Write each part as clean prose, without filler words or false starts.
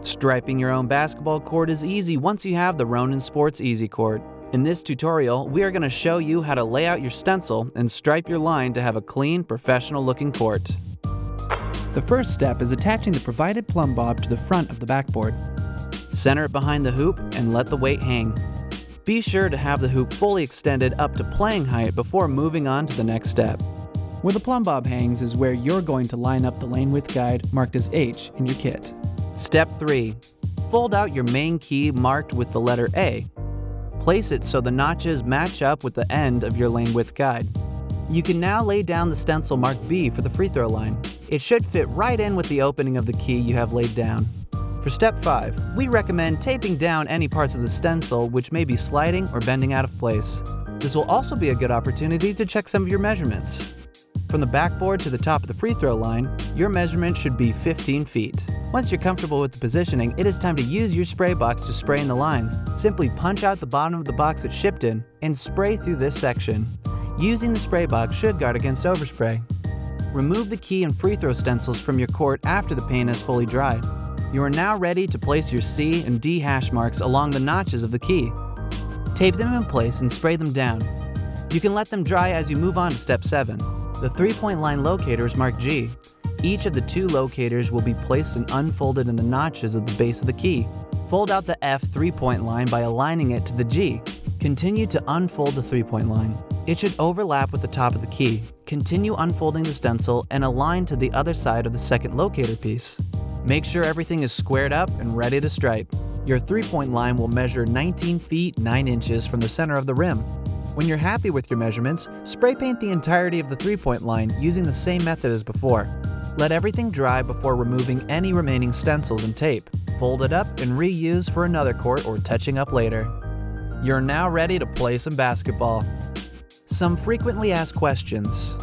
Striping your own basketball court is easy once you have the Ronan Sports Easy Court. In this tutorial, we are going to show you how to lay out your stencil and stripe your line to have a clean, professional-looking court. The first step is attaching the provided plumb bob to the front of the backboard. Center it behind the hoop and let the weight hang. Be sure to have the hoop fully extended up to playing height before moving on to the next step. Where the plumb bob hangs is where you're going to line up the lane width guide marked as H in your kit. Step 3. Fold out your main key marked with the letter A. Place it so the notches match up with the end of your lane width guide. You can now lay down the stencil marked B for the free throw line. It should fit right in with the opening of the key you have laid down. For step 5, we recommend taping down any parts of the stencil which may be sliding or bending out of place. This will also be a good opportunity to check some of your measurements. From the backboard to the top of the free throw line, your measurement should be 15 feet. Once you're comfortable with the positioning, it is time to use your spray box to spray in the lines. Simply punch out the bottom of the box it's shipped in and spray through this section. Using the spray box should guard against overspray. Remove the key and free throw stencils from your court after the paint is fully dried. You are now ready to place your C and D hash marks along the notches of the key. Tape them in place and spray them down. You can let them dry as you move on to step 7. The 3-point line locator is marked G. Each of the 2 locators will be placed and unfolded in the notches of the base of the key. Fold out the F 3-point line by aligning it to the G. Continue to unfold the 3-point line. It should overlap with the top of the key. Continue unfolding the stencil and align to the other side of the second locator piece. Make sure everything is squared up and ready to stripe. Your 3-point line will measure 19 feet 9 inches from the center of the rim. When you're happy with your measurements, spray paint the entirety of the 3-point line using the same method as before. Let everything dry before removing any remaining stencils and tape. Fold it up and reuse for another court or touching up later. You're now ready to play some basketball. Some frequently asked questions.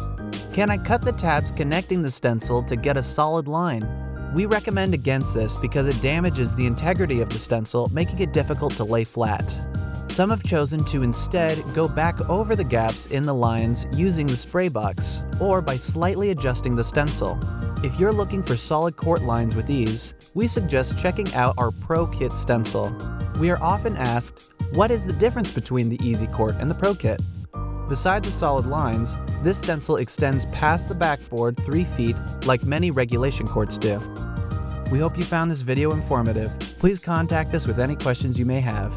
Can I cut the tabs connecting the stencil to get a solid line? We recommend against this because it damages the integrity of the stencil, making it difficult to lay flat. Some have chosen to instead go back over the gaps in the lines using the spray box, or by slightly adjusting the stencil. If you're looking for solid court lines with ease, we suggest checking out our Pro Kit stencil. We are often asked, what is the difference between the Easy Court and the Pro Kit? Besides the solid lines, this stencil extends past the backboard 3 feet like many regulation courts do. We hope you found this video informative. Please contact us with any questions you may have.